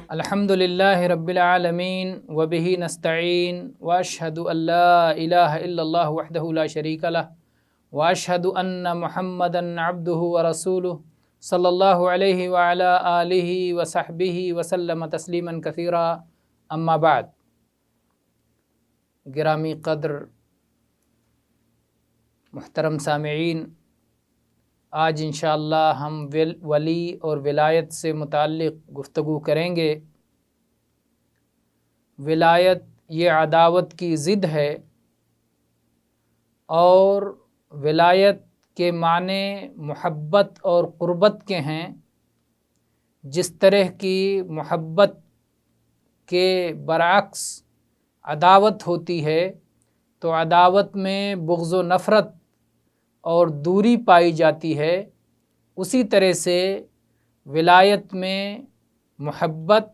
الحمد للہ رب العالمین وبہ نستعین واشہد ان لا الہ الا اللہ وحدہ لا شریک لہ واشہد ان محمدا عبدہ ورسولہ صلی اللہ علیہ وعلی آلہ وصحبہ وسلم تسلیما کثیرا اما بعد۔ گرامی قدر محترم سامعین، آج انشاءاللہ ہم ولی اور ولایت سے متعلق گفتگو کریں گے۔ ولایت یہ عداوت کی ضد ہے، اور ولایت کے معنی محبت اور قربت کے ہیں۔ جس طرح کی محبت کے برعکس عداوت ہوتی ہے، تو عداوت میں بغض و نفرت اور دوری پائی جاتی ہے، اسی طرح سے ولایت میں محبت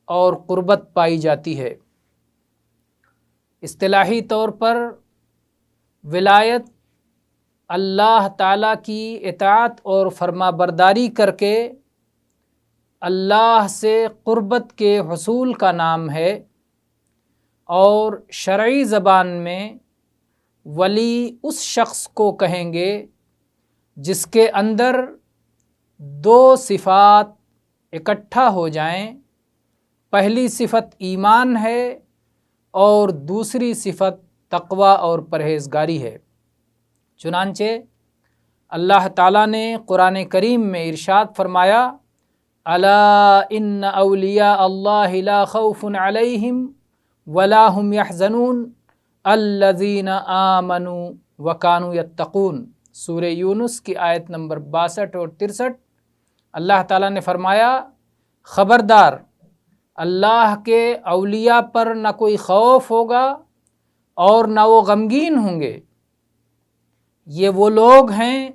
اور قربت پائی جاتی ہے۔ اصطلاحی طور پر ولایت اللہ تعالیٰ کی اطاعت اور فرما برداری کر کے اللہ سے قربت کے حصول کا نام ہے، اور شرعی زبان میں ولی اس شخص کو کہیں گے جس کے اندر دو صفات اکٹھا ہو جائیں۔ پہلی صفت ایمان ہے اور دوسری صفت تقوی اور پرہیزگاری ہے۔ چنانچہ اللہ تعالیٰ نے قرآن کریم میں ارشاد فرمایا، الا ان اولیاء اللہ لا خوف علیہم ولا هم يحزنون الذین آمنوا وکانوا یتقون۔ سورہ یونس کی آیت نمبر 62 اور 63۔ اللہ تعالیٰ نے فرمایا، خبردار، اللہ کے اولیاء پر نہ کوئی خوف ہوگا اور نہ وہ غمگین ہوں گے۔ یہ وہ لوگ ہیں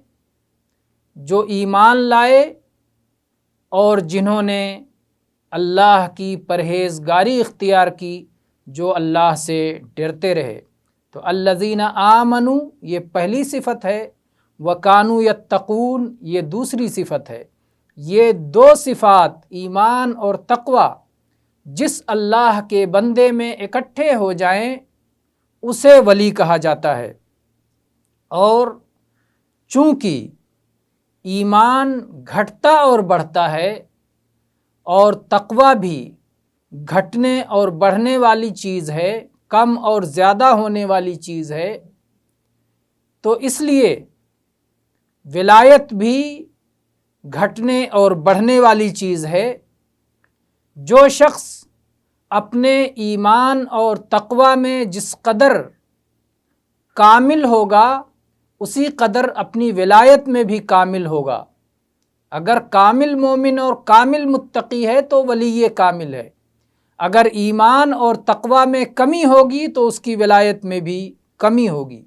جو ایمان لائے اور جنہوں نے اللہ کی پرہیزگاری اختیار کی، جو اللہ سے ڈرتے رہے۔ تو الذین آمنوا یہ پہلی صفت ہے، وکانوا یتقون یہ دوسری صفت ہے۔ یہ دو صفات ایمان اور تقوی جس اللہ کے بندے میں اکٹھے ہو جائیں اسے ولی کہا جاتا ہے۔ اور چونکہ ایمان گھٹتا اور بڑھتا ہے، اور تقوی بھی گھٹنے اور بڑھنے والی چیز ہے، کم اور زیادہ ہونے والی چیز ہے، تو اس لیے ولایت بھی گھٹنے اور بڑھنے والی چیز ہے۔ جو شخص اپنے ایمان اور تقوی میں جس قدر کامل ہوگا، اسی قدر اپنی ولایت میں بھی کامل ہوگا۔ اگر کامل مومن اور کامل متقی ہے تو ولی کامل ہے، اگر ایمان اور تقوی میں کمی ہوگی تو اس کی ولایت میں بھی کمی ہوگی۔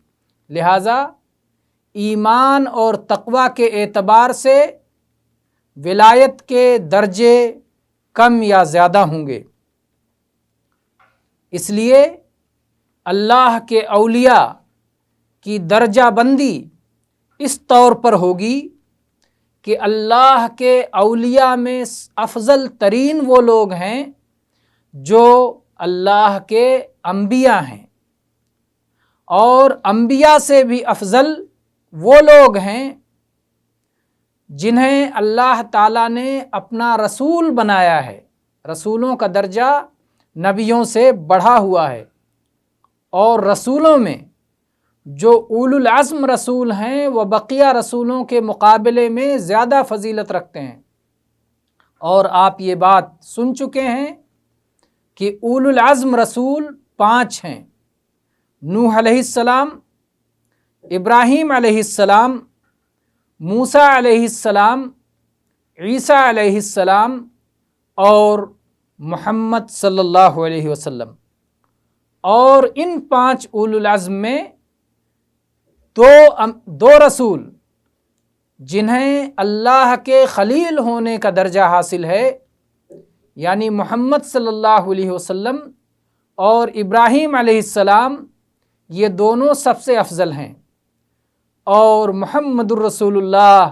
لہٰذا ایمان اور تقوی کے اعتبار سے ولایت کے درجے کم یا زیادہ ہوں گے۔ اس لیے اللہ کے اولیاء کی درجہ بندی اس طور پر ہوگی کہ اللہ کے اولیاء میں افضل ترین وہ لوگ ہیں جو اللہ کے انبیاء ہیں، اور انبیاء سے بھی افضل وہ لوگ ہیں جنہیں اللہ تعالیٰ نے اپنا رسول بنایا ہے۔ رسولوں کا درجہ نبیوں سے بڑھا ہوا ہے، اور رسولوں میں جو اولو العزم رسول ہیں وہ بقیہ رسولوں کے مقابلے میں زیادہ فضیلت رکھتے ہیں۔ اور آپ یہ بات سن چکے ہیں کہ اولو العزم رسول 5 ہیں: نوح علیہ السلام، ابراہیم علیہ السلام، موسیٰ علیہ السلام، عیسیٰ علیہ السلام، اور محمد صلی اللہ علیہ وسلم۔ اور ان 5 اولو العزم میں دو رسول جنہیں اللہ کے خلیل ہونے کا درجہ حاصل ہے، یعنی محمد صلی اللہ علیہ وسلم اور ابراہیم علیہ السلام، یہ دونوں سب سے افضل ہیں۔ اور محمد الرسول اللہ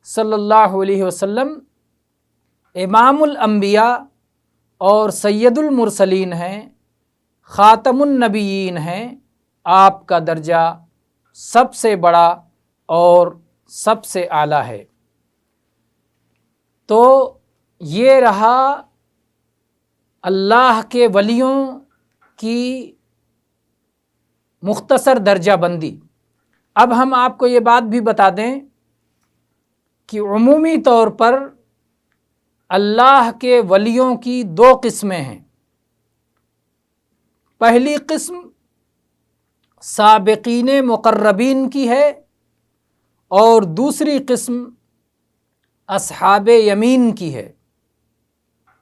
صلی اللہ علیہ وسلم امام الانبیاء اور سید المرسلین ہیں، خاتم النبیین ہیں، آپ کا درجہ سب سے بڑا اور سب سے اعلیٰ ہے۔ تو یہ رہا اللہ کے ولیوں کی مختصر درجہ بندی۔ اب ہم آپ کو یہ بات بھی بتا دیں کہ عمومی طور پر اللہ کے ولیوں کی دو قسمیں ہیں۔ پہلی قسم سابقین مقربین کی ہے اور دوسری قسم اصحاب یمین کی ہے۔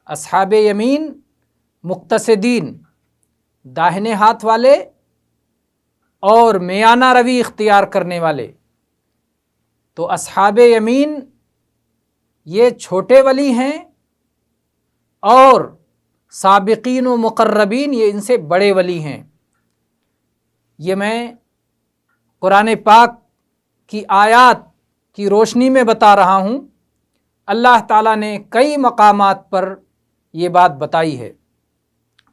اصحاب یمین مقتصدین، داہنے ہاتھ والے اور میانہ روی اختیار کرنے والے۔ تو اصحاب یمین یہ چھوٹے ولی ہیں اور سابقین و مقربین یہ ان سے بڑے ولی ہیں۔ یہ میں قرآن پاک کی آیات کی روشنی میں بتا رہا ہوں۔ اللہ تعالیٰ نے کئی مقامات پر یہ بات بتائی ہے۔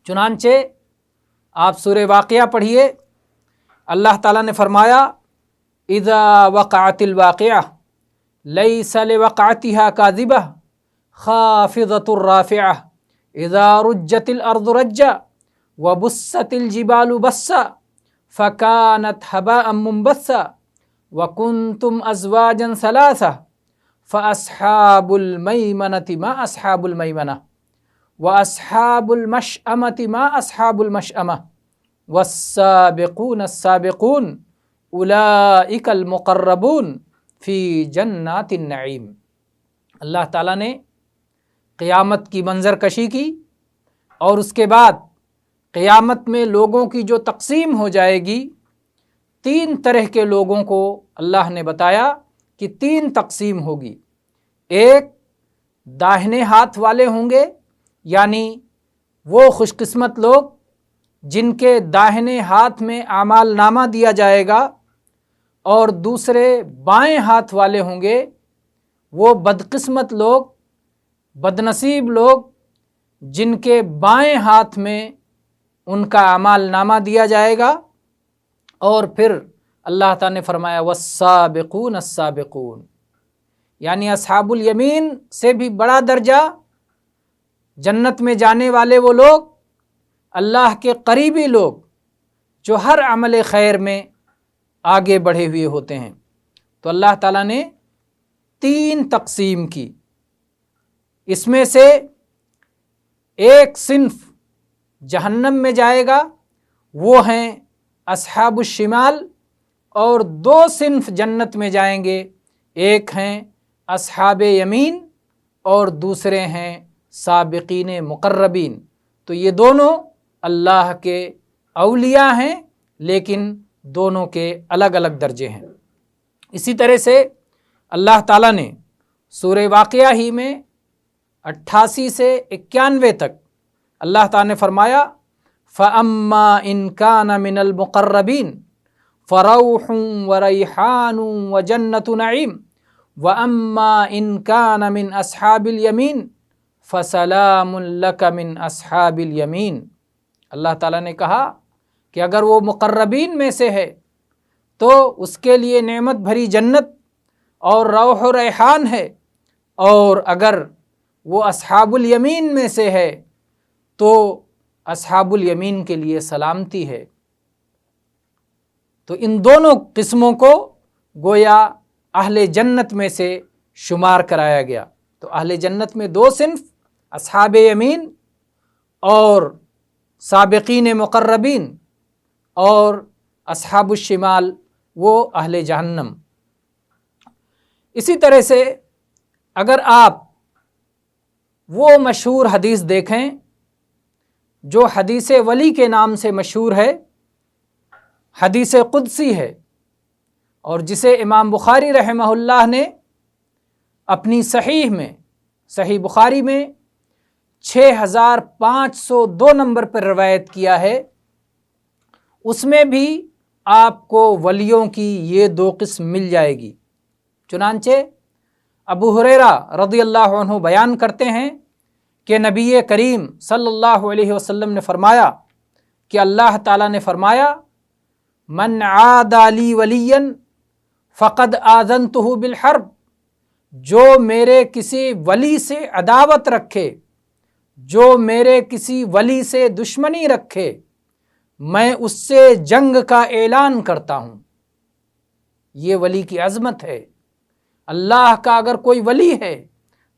چنانچہ آپ سورہ واقعہ پڑھیے، اللہ تعالیٰ نے فرمایا اذا وقعت الواقعہ لیس لوقعتها کاذبہ خافضۃ رافعہ اذا رجت الارض رجا وبست الجبال بسا فکانت ہباء منبثا وکنتم ازواجا ثلاثہ فاصحاب المیمنۃ ما اصحاب المیمنہ واصحاب المشأمۃ ما اصحاب المشأمہ والسابقون السابقون اولئک المقربون فی جنات النعیم۔ اللہ تعالیٰ نے قیامت کی منظر کشی کی اور اس کے بعد قیامت میں لوگوں کی جو تقسیم ہو جائے گی، تین طرح کے لوگوں کو اللہ نے بتایا کہ تین تقسیم ہوگی۔ ایک داہنے ہاتھ والے ہوں گے، یعنی وہ خوش قسمت لوگ جن کے داہنے ہاتھ میں اعمال نامہ دیا جائے گا، اور دوسرے بائیں ہاتھ والے ہوں گے، وہ بدقسمت لوگ، بدنصیب لوگ جن کے بائیں ہاتھ میں ان کا اعمال نامہ دیا جائے گا۔ اور پھر اللہ تعالیٰ نے فرمایا والسابقون السابقون، یعنی اصحاب الیمین سے بھی بڑا درجہ جنت میں جانے والے وہ لوگ، اللہ کے قریبی لوگ جو ہر عمل خیر میں آگے بڑھے ہوئے ہوتے ہیں۔ تو اللہ تعالیٰ نے تین تقسیم کی، اس میں سے ایک صنف جہنم میں جائے گا، وہ ہیں اصحاب الشمال، اور دو صنف جنت میں جائیں گے، ایک ہیں اصحاب یمین اور دوسرے ہیں سابقین مقربین۔ تو یہ دونوں اللہ کے اولیاء ہیں، لیکن دونوں کے الگ الگ درجے ہیں۔ اسی طرح سے اللہ تعالیٰ نے سورہ واقعہ ہی میں 88 سے 91 تک اللہ تعالیٰ نے فرمایا فَأَمَّا إِن كَانَ مِنَ الْمُقَرَّبِينَ فَرَوْحٌ وَرَيْحَانٌ وَجَنَّةُ نَعِيمٍ وَأَمَّا إِن كَانَ مِنْ أَصْحَابِ الْيَمِينِ فَسَلَامٌ لَكَ مِنْ أَصْحَابِ الْيَمِينِ۔ اللہ تعالیٰ نے کہا کہ اگر وہ مقربین میں سے ہے تو اس کے لیے نعمت بھری جنت اور روح و ریحان ہے، اور اگر وہ اصحاب الیمین میں سے ہے تو اصحاب الیمین کے لیے سلامتی ہے۔ تو ان دونوں قسموں کو گویا اہل جنت میں سے شمار کرایا گیا۔ تو اہل جنت میں دو صنف، اصحاب یمین اور سابقین مقربین، اور اصحاب الشمال وہ اہل جہنم۔ اسی طرح سے اگر آپ وہ مشہور حدیث دیکھیں جو حدیث ولی کے نام سے مشہور ہے، حدیث قدسی ہے، اور جسے امام بخاری رحمہ اللہ نے اپنی صحیح میں، صحیح بخاری میں 6502 نمبر پر روایت کیا ہے، اس میں بھی آپ کو ولیوں کی یہ دو قسم مل جائے گی۔ چنانچہ ابو ہریرہ رضی اللہ عنہ بیان کرتے ہیں کہ نبی کریم صلی اللہ علیہ وسلم نے فرمایا کہ اللہ تعالیٰ نے فرمایا من عاد لی ولیا فقد آذنتہ بالحرب، جو میرے کسی ولی سے عداوت رکھے، جو میرے کسی ولی سے دشمنی رکھے، میں اس سے جنگ کا اعلان کرتا ہوں۔ یہ ولی کی عظمت ہے۔ اللہ کا اگر کوئی ولی ہے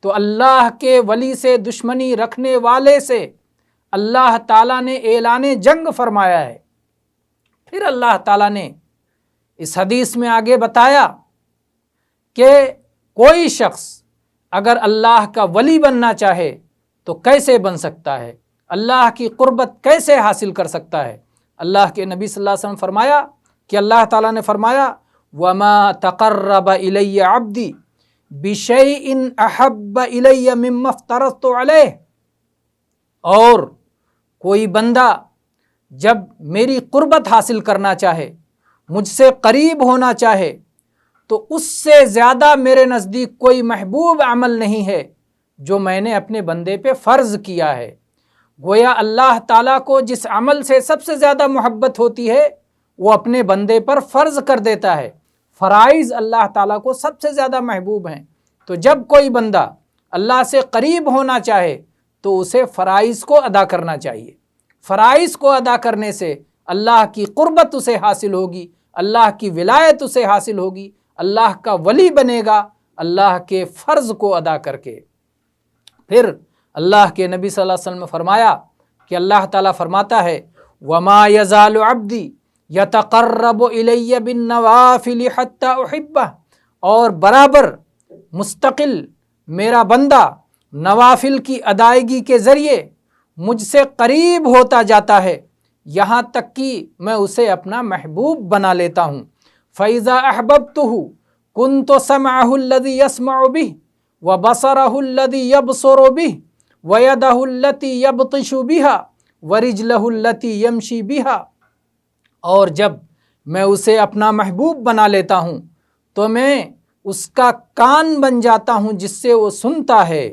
تو اللہ کے ولی سے دشمنی رکھنے والے سے اللہ تعالیٰ نے اعلان جنگ فرمایا ہے۔ پھر اللہ تعالیٰ نے اس حدیث میں آگے بتایا کہ کوئی شخص اگر اللہ کا ولی بننا چاہے تو کیسے بن سکتا ہے، اللہ کی قربت کیسے حاصل کر سکتا ہے۔ اللہ کے نبی صلی اللہ علیہ وسلم فرمایا کہ اللہ تعالیٰ نے فرمایا وَمَا تَقَرَّبَ إِلَيَّ عَبْدِي بِشَيْءٍ أَحَبَّ إِلَيَّ مِمَّا افْتَرَضْتُ عَلَيْهِ، اور کوئی بندہ جب میری قربت حاصل کرنا چاہے، مجھ سے قریب ہونا چاہے، تو اس سے زیادہ میرے نزدیک کوئی محبوب عمل نہیں ہے جو میں نے اپنے بندے پہ فرض کیا ہے۔ گویا اللہ تعالیٰ کو جس عمل سے سب سے زیادہ محبت ہوتی ہے وہ اپنے بندے پر فرض کر دیتا ہے۔ فرائض اللہ تعالیٰ کو سب سے زیادہ محبوب ہیں، تو جب کوئی بندہ اللہ سے قریب ہونا چاہے تو اسے فرائض کو ادا کرنا چاہیے۔ فرائض کو ادا کرنے سے اللہ کی قربت اسے حاصل ہوگی، اللہ کی ولایت اسے حاصل ہوگی، اللہ کا ولی بنے گا اللہ کے فرض کو ادا کر کے۔ پھر اللہ کے نبی صلی اللہ علیہ وسلم نے فرمایا کہ اللہ تعالیٰ فرماتا ہے وَمَا يَزَالُ عَبْدِي يَتَقَرَّبُ إِلَيَّ بِالنَّوَافِلِ حَتَّى أُحِبَّهُ، اور برابر مستقل میرا بندہ نوافل کی ادائیگی کے ذریعے مجھ سے قریب ہوتا جاتا ہے یہاں تک کہ میں اسے اپنا محبوب بنا لیتا ہوں۔ فَإِذَا أَحْبَبْتُهُ كُنْتُ سَمْعَهُ الَّذِي يَسْمَعُ بِهِ وَبَصَرَهُ الَّذِي يَبْصُرُ بِهِ وَيَدَهُ الَّتِي يَبْطِشُ بِهَا وَرِجْلَهُ الَّتِي يَمْشِي بِهَا، اور جب میں اسے اپنا محبوب بنا لیتا ہوں تو میں اس کا کان بن جاتا ہوں جس سے وہ سنتا ہے،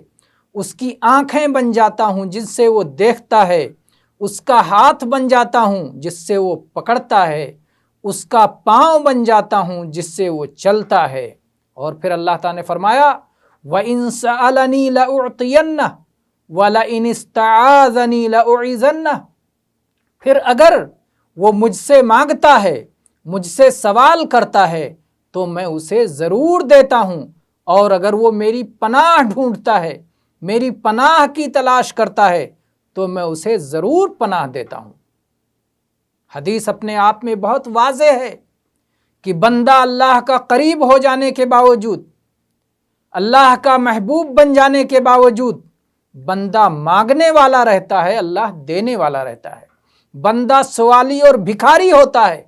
اس کی آنکھیں بن جاتا ہوں جس سے وہ دیکھتا ہے، اس کا ہاتھ بن جاتا ہوں جس سے وہ پکڑتا ہے، اس کا پاؤں بن جاتا ہوں جس سے وہ چلتا ہے۔ اور پھر اللہ تعالیٰ نے فرمایا وَإِن سَأَلَنِي لَأُعْطِيَنَّهُ وَلَئِنِ اسْتَعَاذَنِي لَأُعِيذَنَّهُ، پھر اگر وہ مجھ سے مانگتا ہے، مجھ سے سوال کرتا ہے تو میں اسے ضرور دیتا ہوں، اور اگر وہ میری پناہ ڈھونڈتا ہے، میری پناہ کی تلاش کرتا ہے تو میں اسے ضرور پناہ دیتا ہوں۔ حدیث اپنے آپ میں بہت واضح ہے کہ بندہ اللہ کا قریب ہو جانے کے باوجود، اللہ کا محبوب بن جانے کے باوجود بندہ مانگنے والا رہتا ہے، اللہ دینے والا رہتا ہے۔ بندہ سوالی اور بھکاری ہوتا ہے،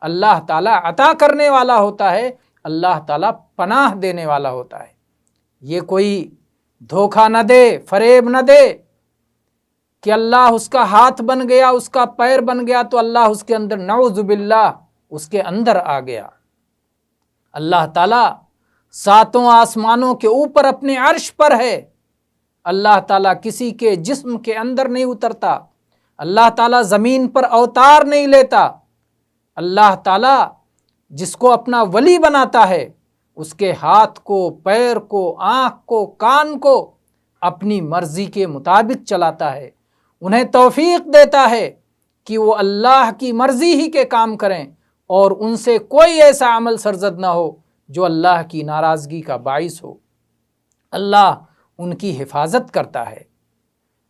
اللہ تعالیٰ عطا کرنے والا ہوتا ہے، اللہ تعالیٰ پناہ دینے والا ہوتا ہے۔ یہ کوئی دھوکہ نہ دے، فریب نہ دے کہ اللہ اس کا ہاتھ بن گیا، اس کا پیر بن گیا تو اللہ اس کے اندر نعوذ باللہ اس کے اندر آ گیا۔ اللہ تعالیٰ ساتوں آسمانوں کے اوپر اپنے عرش پر ہے، اللہ تعالیٰ کسی کے جسم کے اندر نہیں اترتا، اللہ تعالیٰ زمین پر اوتار نہیں لیتا۔ اللہ تعالیٰ جس کو اپنا ولی بناتا ہے اس کے ہاتھ کو، پیر کو، آنکھ کو، کان کو اپنی مرضی کے مطابق چلاتا ہے، انہیں توفیق دیتا ہے کہ وہ اللہ کی مرضی ہی کے کام کریں اور ان سے کوئی ایسا عمل سرزد نہ ہو جو اللہ کی ناراضگی کا باعث ہو۔ اللہ ان کی حفاظت کرتا ہے،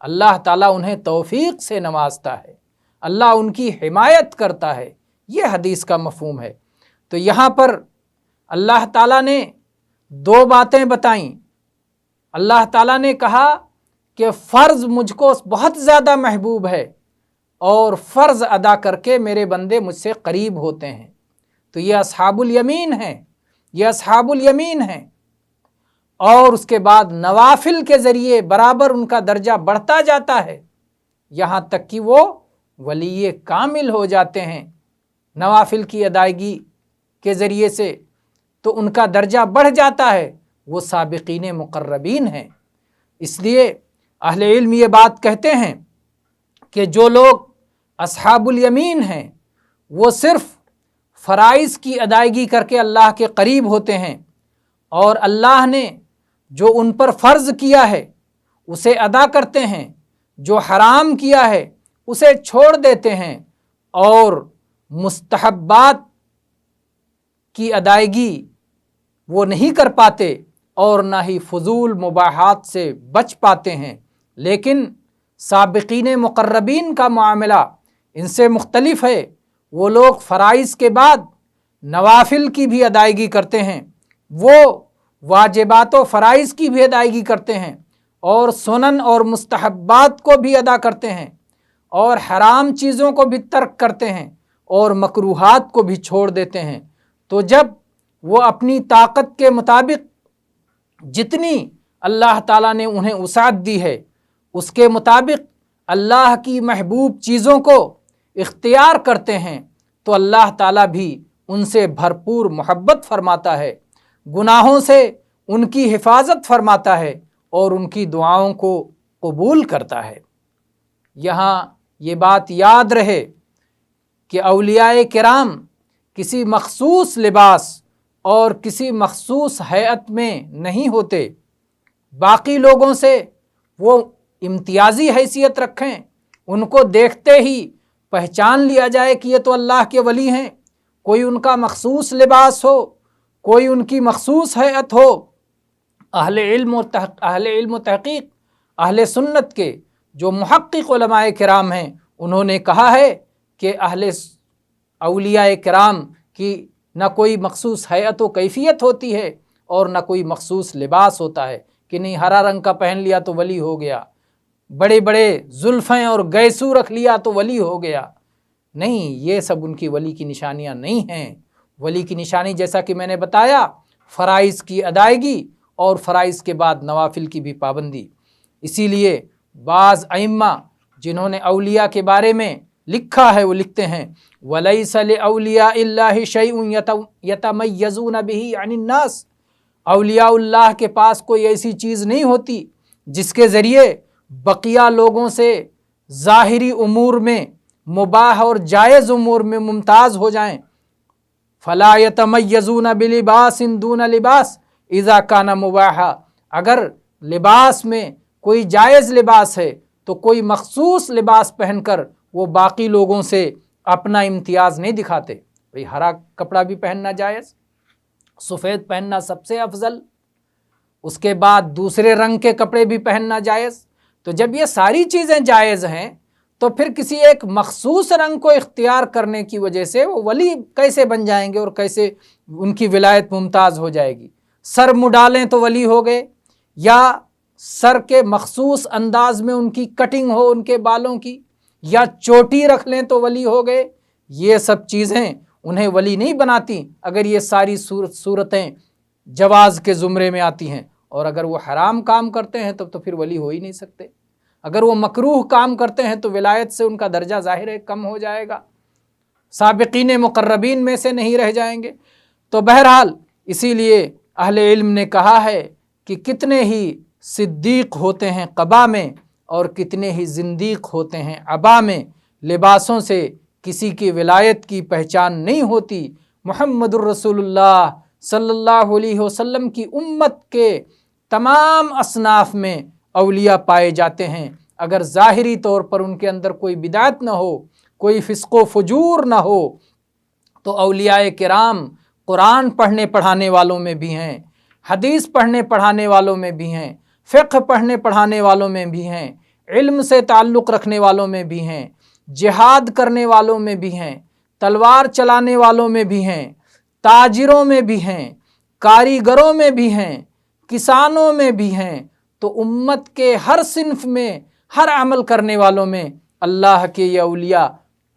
اللہ تعالیٰ انہیں توفیق سے نوازتا ہے، اللہ ان کی حمایت کرتا ہے۔ یہ حدیث کا مفہوم ہے۔ تو یہاں پر اللہ تعالیٰ نے دو باتیں بتائیں۔ اللہ تعالیٰ نے کہا کہ فرض مجھ کو بہت زیادہ محبوب ہے اور فرض ادا کر کے میرے بندے مجھ سے قریب ہوتے ہیں، تو یہ اصحاب الیمین ہیں، یہ اصحاب الیمین ہیں۔ اور اس کے بعد نوافل کے ذریعے برابر ان کا درجہ بڑھتا جاتا ہے یہاں تک کہ وہ ولی کامل ہو جاتے ہیں۔ نوافل کی ادائیگی کے ذریعے سے تو ان کا درجہ بڑھ جاتا ہے، وہ سابقین مقربین ہیں۔ اس لیے اہل علم یہ بات کہتے ہیں کہ جو لوگ اصحاب الیمین ہیں وہ صرف فرائض کی ادائیگی کر کے اللہ کے قریب ہوتے ہیں، اور اللہ نے جو ان پر فرض کیا ہے اسے ادا کرتے ہیں، جو حرام کیا ہے اسے چھوڑ دیتے ہیں، اور مستحبات کی ادائیگی وہ نہیں کر پاتے اور نہ ہی فضول مباحات سے بچ پاتے ہیں۔ لیکن سابقین مقربین کا معاملہ ان سے مختلف ہے۔ وہ لوگ فرائض کے بعد نوافل کی بھی ادائیگی کرتے ہیں، وہ واجبات و فرائض کی بھی ادائیگی کرتے ہیں، اور سنن اور مستحبات کو بھی ادا کرتے ہیں، اور حرام چیزوں کو بھی ترک کرتے ہیں، اور مکروہات کو بھی چھوڑ دیتے ہیں۔ تو جب وہ اپنی طاقت کے مطابق جتنی اللہ تعالیٰ نے انہیں وسعت دی ہے اس کے مطابق اللہ کی محبوب چیزوں کو اختیار کرتے ہیں، تو اللہ تعالیٰ بھی ان سے بھرپور محبت فرماتا ہے، گناہوں سے ان کی حفاظت فرماتا ہے، اور ان کی دعاؤں کو قبول کرتا ہے۔ یہاں یہ بات یاد رہے کہ اولیاء کرام کسی مخصوص لباس اور کسی مخصوص ہیئت میں نہیں ہوتے، باقی لوگوں سے وہ امتیازی حیثیت رکھیں، ان کو دیکھتے ہی پہچان لیا جائے کہ یہ تو اللہ کے ولی ہیں، کوئی ان کا مخصوص لباس ہو، کوئی ان کی مخصوص ہیئت ہو۔ اہل علم و تحقیق اہل سنت کے جو محقق علماء کرام ہیں انہوں نے کہا ہے کہ اولیاء کرام کی نہ کوئی مخصوص ہیئت و کیفیت ہوتی ہے اور نہ کوئی مخصوص لباس ہوتا ہے کہ نہیں ہرا رنگ کا پہن لیا تو ولی ہو گیا، بڑے بڑے زلفیں اور گیسو رکھ لیا تو ولی ہو گیا۔ نہیں، یہ سب ان کی ولی کی نشانیاں نہیں ہیں۔ ولی کی نشانی جیسا کہ میں نے بتایا فرائض کی ادائیگی اور فرائض کے بعد نوافل کی بھی پابندی۔ اسی لیے بعض ائمہ جنہوں نے اولیاء کے بارے میں لکھا ہے وہ لکھتے ہیں وَلَيْسَ لِأَوْلِيَاءِ اللَّهِ شَيْءٌ يَتَمَيَّزُونَ بِهِ عَنِ النَّاسِ، اولیاء اللہ کے پاس کوئی ایسی چیز نہیں ہوتی جس کے ذریعے بقیہ لوگوں سے ظاہری امور میں مباح اور جائز امور میں ممتاز ہو جائیں۔ فَلَا يَتَمَيَّزُونَ بِلِبَاسٍ دُونَ لِبَاسٍ اِذَا كَانَ مُبَاحًا، اگر لباس میں کوئی جائز لباس ہے تو کوئی مخصوص لباس پہن کر وہ باقی لوگوں سے اپنا امتیاز نہیں دکھاتے۔ بھئی ہرا کپڑا بھی پہننا جائز، سفید پہننا سب سے افضل، اس کے بعد دوسرے رنگ کے کپڑے بھی پہننا جائز۔ تو جب یہ ساری چیزیں جائز ہیں تو پھر کسی ایک مخصوص رنگ کو اختیار کرنے کی وجہ سے وہ ولی کیسے بن جائیں گے اور کیسے ان کی ولایت ممتاز ہو جائے گی؟ سر مڈالیں تو ولی ہو گئے، یا سر کے مخصوص انداز میں ان کی کٹنگ ہو ان کے بالوں کی، یا چوٹی رکھ لیں تو ولی ہو گئے۔ یہ سب چیزیں انہیں ولی نہیں بناتی اگر یہ ساری صورتیں جواز کے زمرے میں آتی ہیں، اور اگر وہ حرام کام کرتے ہیں تو پھر ولی ہو ہی نہیں سکتے۔ اگر وہ مکروہ کام کرتے ہیں تو ولایت سے ان کا درجہ ظاہر ہے کم ہو جائے گا، سابقین مقربین میں سے نہیں رہ جائیں گے۔ تو بہرحال اسی لیے اہل علم نے کہا ہے کہ کتنے ہی صدیق ہوتے ہیں قبا میں اور کتنے ہی زندیق ہوتے ہیں عبا میں، لباسوں سے کسی کی ولایت کی پہچان نہیں ہوتی۔ محمد الرسول اللہ صلی اللہ علیہ وسلم کی امت کے تمام اصناف میں اولیاء پائے جاتے ہیں، اگر ظاہری طور پر ان کے اندر کوئی بدعت نہ ہو، کوئی فسق و فجور نہ ہو، تو اولیاء کرام قرآن پڑھنے پڑھانے والوں میں بھی ہیں، حدیث پڑھنے پڑھانے والوں میں بھی ہیں، فقہ پڑھنے پڑھانے والوں میں بھی ہیں، علم سے تعلق رکھنے والوں میں بھی ہیں، جہاد کرنے والوں میں بھی ہیں، تلوار چلانے والوں میں بھی ہیں، تاجروں میں بھی ہیں، کاریگروں میں بھی ہیں، کسانوں میں بھی ہیں۔ تو امت کے ہر صنف میں، ہر عمل کرنے والوں میں اللہ کے یہ اولیاء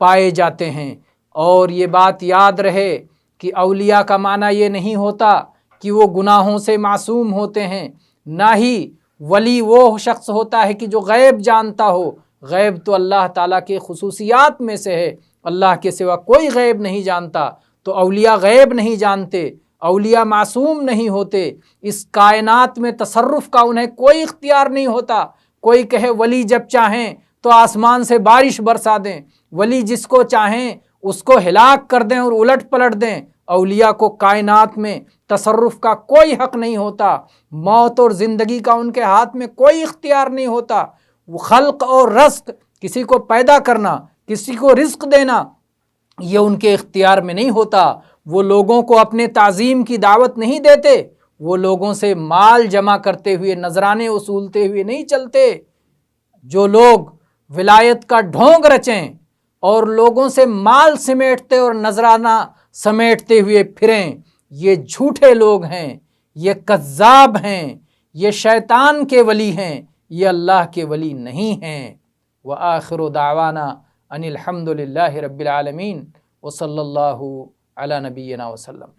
پائے جاتے ہیں۔ اور یہ بات یاد رہے کہ اولیاء کا معنی یہ نہیں ہوتا کہ وہ گناہوں سے معصوم ہوتے ہیں، نہ ہی ولی وہ شخص ہوتا ہے کہ جو غیب جانتا ہو۔ غیب تو اللہ تعالیٰ کے خصوصیات میں سے ہے، اللہ کے سوا کوئی غیب نہیں جانتا۔ تو اولیاء غیب نہیں جانتے، اولیاء معصوم نہیں ہوتے، اس کائنات میں تصرف کا انہیں کوئی اختیار نہیں ہوتا۔ کوئی کہے ولی جب چاہیں تو آسمان سے بارش برسا دیں، ولی جس کو چاہیں اس کو ہلاک کر دیں اور الٹ پلٹ دیں۔ اولیاء کو کائنات میں تصرف کا کوئی حق نہیں ہوتا، موت اور زندگی کا ان کے ہاتھ میں کوئی اختیار نہیں ہوتا۔ وہ خلق اور رزق، کسی کو پیدا کرنا، کسی کو رزق دینا، یہ ان کے اختیار میں نہیں ہوتا۔ وہ لوگوں کو اپنے تعظیم کی دعوت نہیں دیتے، وہ لوگوں سے مال جمع کرتے ہوئے، نذرانے وصولتے ہوئے نہیں چلتے۔ جو لوگ ولایت کا ڈھونگ رچیں اور لوگوں سے مال سمیٹتے اور نذرانہ سمیٹتے ہوئے پھریں، یہ جھوٹے لوگ ہیں، یہ کذاب ہیں، یہ شیطان کے ولی ہیں، یہ اللہ کے ولی نہیں ہیں۔ وآخر دعوانا ان الحمد للہ رب العالمین وصلی اللہ علی نبینا وسلم۔